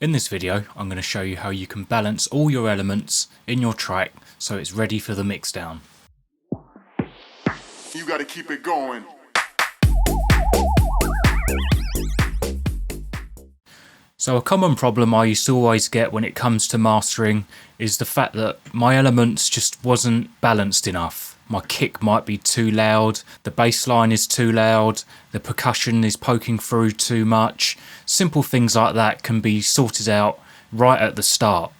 In this video, I'm going to show you how you can balance all your elements in your track so it's ready for the mixdown. You gotta keep it going. So a common problem I used to always get when it comes to mastering is the fact that my elements just wasn't balanced enough. My kick might be too loud, the bass line is too loud, the percussion is poking through too much. Simple things like that can be sorted out right at the start.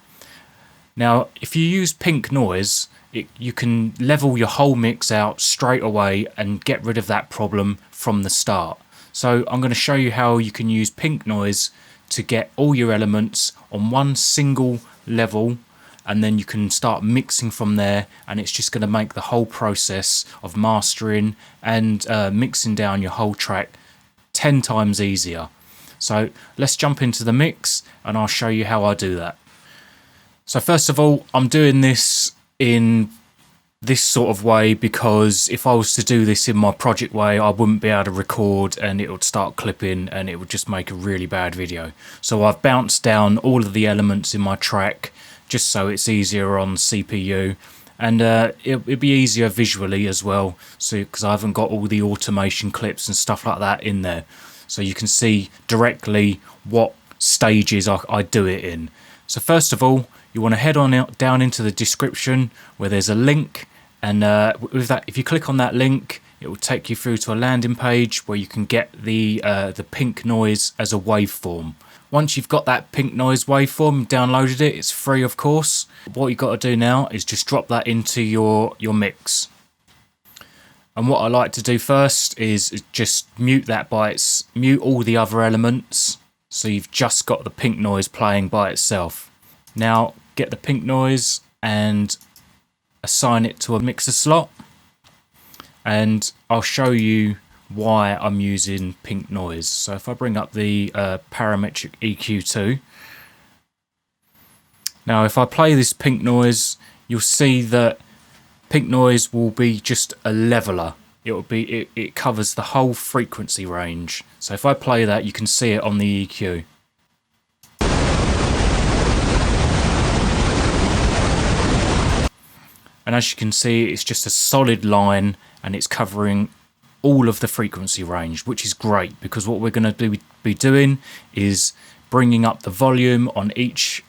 Now, if you use pink noise, you can level your whole mix out straight away and get rid of that problem from the start. So I'm going to show you how you can use pink noise to get all your elements on one single level, and then you can start mixing from there, and it's just going to make the whole process of mastering and mixing down your whole track 10 times easier. So let's jump into the mix and I'll show you how I do that. So first of all, I'm doing this in this sort of way because if I was to do this in my project way, I wouldn't be able to record and it would start clipping and it would just make a really bad video. So I've bounced down all of the elements in my track just so it's easier on CPU, and it'd be easier visually as well, so because I haven't got all the automation clips and stuff like that in there, so you can see directly what stages I do it in. So first of all, you want to head on out down into the description where there's a link, and with that, if you click on that link, it will take you through to a landing page where you can get the pink noise as a waveform. Once you've got that pink noise waveform, downloaded it, it's free of course. What you've got to do now is just drop that into your mix. And what I like to do first is just mute that mute all the other elements, so you've just got the pink noise playing by itself. Now get the pink noise and assign it to a mixer slot, and I'll show you why I'm using pink noise. So if I bring up the parametric EQ2, now if I play this pink noise, you'll see that pink noise will be just a leveler. It covers the whole frequency range. So if I play that, you can see it on the EQ. And as you can see, it's just a solid line and it's covering all of the frequency range, which is great because what we're going to be doing is bringing up the volume on each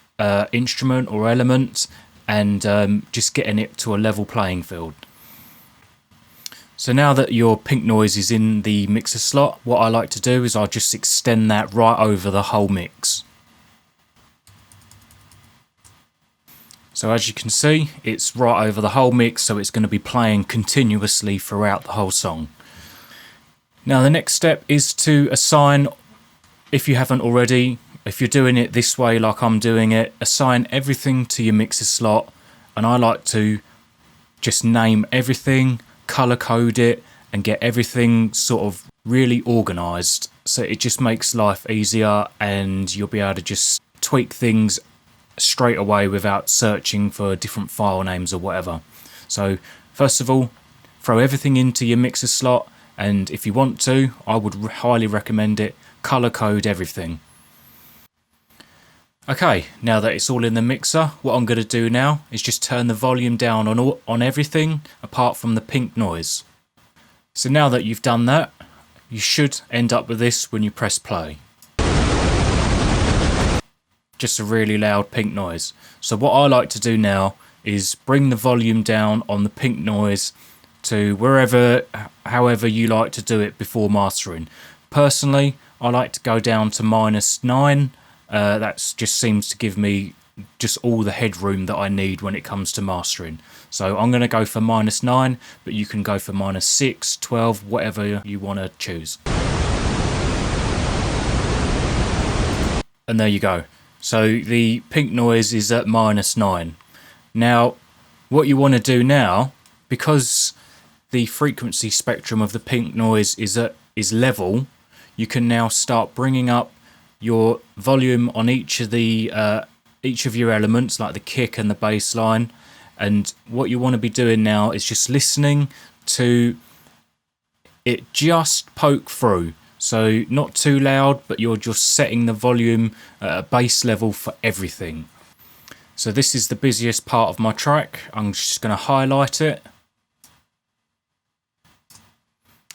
instrument or element and just getting it to a level playing field. So now that your pink noise is in the mixer slot, what I like to do is I'll just extend that right over the whole mix. So as you can see, it's right over the whole mix, so it's going to be playing continuously throughout the whole song. Now the next step is to assign, if you haven't already, if you're doing it this way like I'm doing it, assign everything to your mixer slot, and I like to just name everything, color code it, and get everything sort of really organized, so it just makes life easier and you'll be able to just tweak things straight away without searching for different file names or whatever. So first of all, throw everything into your mixer slot, and if you want to, I would highly recommend it, color code everything. Okay, now that it's all in the mixer, what I'm going to do now is just turn the volume down on everything apart from the pink noise. So now that you've done that, you should end up with this when you press play. Just a really loud pink noise. So what I like to do now is bring the volume down on the pink noise to however you like to do it before mastering. Personally, I like to go down to -9. That just seems to give me just all the headroom that I need when it comes to mastering. So I'm going to go for -9, but you can go for -6, 12, whatever you want to choose. And there you go. So the pink noise is at -9. Now, what you want to do now, because the frequency spectrum of the pink noise is level, you can now start bringing up your volume on each of your elements, like the kick and the bass line. And what you want to be doing now is just listening to it just poke through. So not too loud, but you're just setting the volume at a bass level for everything. So this is the busiest part of my track. I'm just going to highlight it.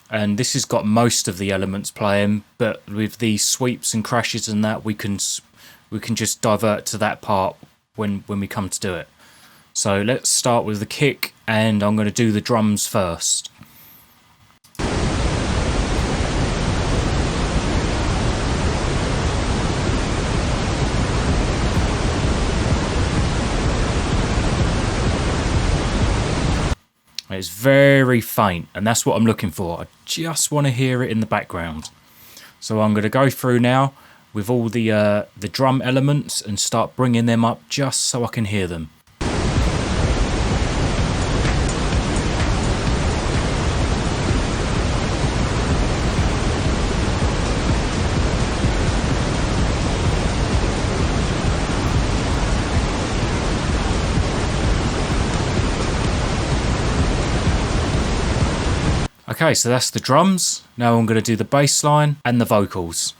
And this has got most of the elements playing, but with the sweeps and crashes and that, we can just divert to that part when we come to do it. So let's start with the kick, and I'm going to do the drums first. It's very faint, and that's what I'm looking for. I just want to hear it in the background. So I'm going to go through now with all the drum elements and start bringing them up just so I can hear them. Okay, so that's the drums. Now I'm going to do the bass line and the vocals.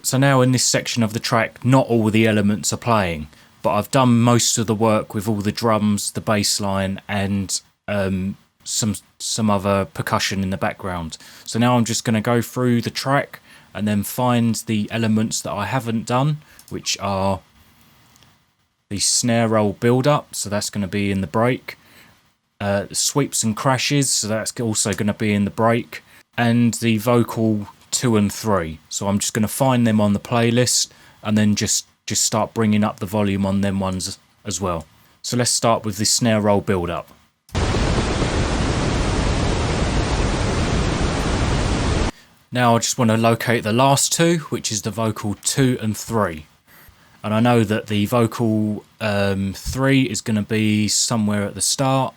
So now in this section of the track, not all the elements are playing, but I've done most of the work with all the drums, the bass line, and some other percussion in the background. So now I'm just going to go through the track and then find the elements that I haven't done, which are the snare roll build up, so that's going to be in the break, the sweeps and crashes, so that's also going to be in the break, and the vocal 2 and 3. So I'm just going to find them on the playlist and then just start bringing up the volume on them ones as well. So let's start with the snare roll build up. Now I just want to locate the last two, which is the vocal 2 and 3. And I know that the vocal 3 is going to be somewhere at the start,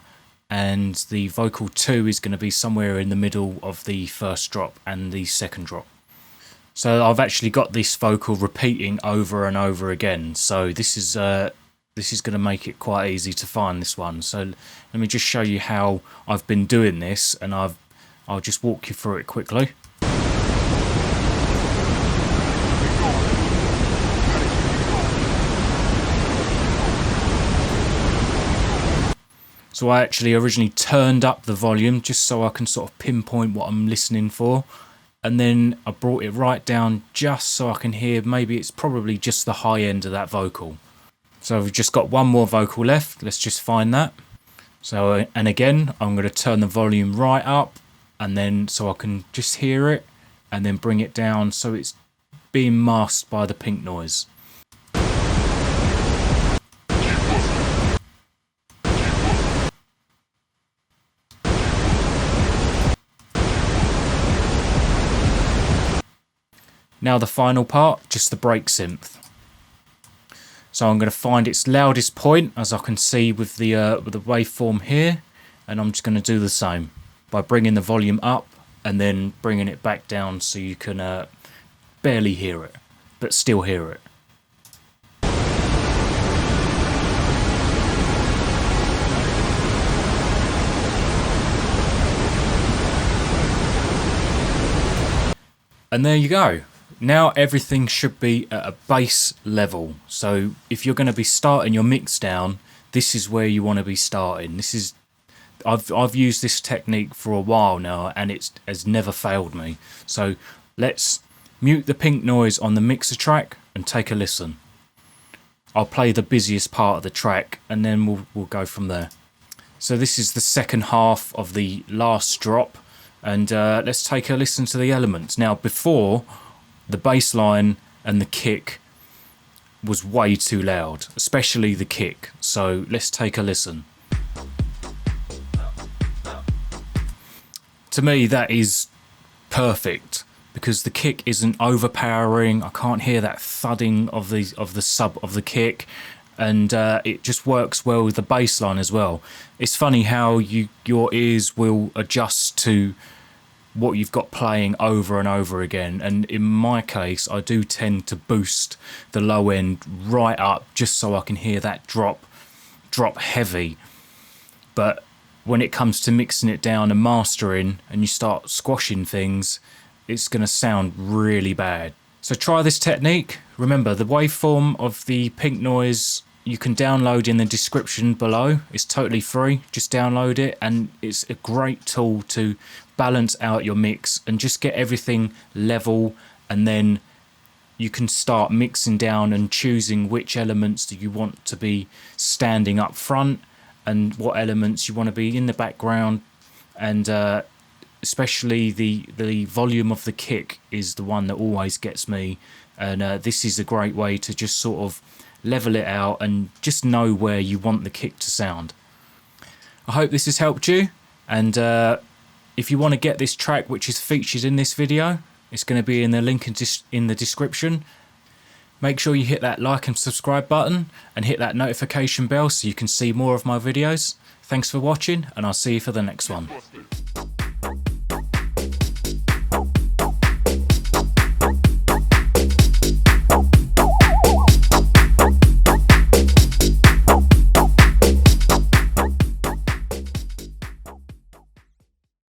and the vocal 2 is going to be somewhere in the middle of the first drop and the second drop. So I've actually got this vocal repeating over and over again. So this is going to make it quite easy to find this one. So let me just show you how I've been doing this, and I'll just walk you through it quickly. So I actually originally turned up the volume just so I can sort of pinpoint what I'm listening for. And then I brought it right down just so I can hear, maybe it's probably just the high end of that vocal. So we've just got one more vocal left. Let's just find that. So, and again, I'm going to turn the volume right up, and then so I can just hear it, and then bring it down so it's being masked by the pink noise. Now the final part, just the break synth. So I'm going to find its loudest point, as I can see with the waveform here, and I'm just going to do the same by bringing the volume up and then bringing it back down so you can barely hear it, but still hear it. And there you go. Now everything should be at a bass level. So if you're going to be starting your mix down, this is where you want to be starting. This is I've used this technique for a while now, and it has never failed me. So let's mute the pink noise on the mixer track and take a listen. I'll play the busiest part of the track, and then we'll go from there. So this is the second half of the last drop, and let's take a listen to the elements. Now before, the bass line and the kick was way too loud, especially the kick. So let's take a listen. To me, that is perfect because the kick isn't overpowering. I can't hear that thudding of the sub of the kick, and it just works well with the bass line as well. It's funny how your ears will adjust to what you've got playing over and over again. And in my case, I do tend to boost the low end right up just so I can hear that drop heavy. But when it comes to mixing it down and mastering and you start squashing things, it's going to sound really bad. So try this technique. Remember, the waveform of the pink noise you can download in the description below. It's totally free. Just download it, and it's a great tool to balance out your mix and just get everything level, and then you can start mixing down and choosing which elements do you want to be standing up front and what elements you want to be in the background. And especially the volume of the kick is the one that always gets me, and this is a great way to just sort of level it out and just know where you want the kick to sound. I hope this has helped you, and if you want to get this track, which is featured in this video, it's going to be in the link in the description. Make sure you hit that like and subscribe button and hit that notification bell so you can see more of my videos. Thanks for watching, and I'll see you for the next one.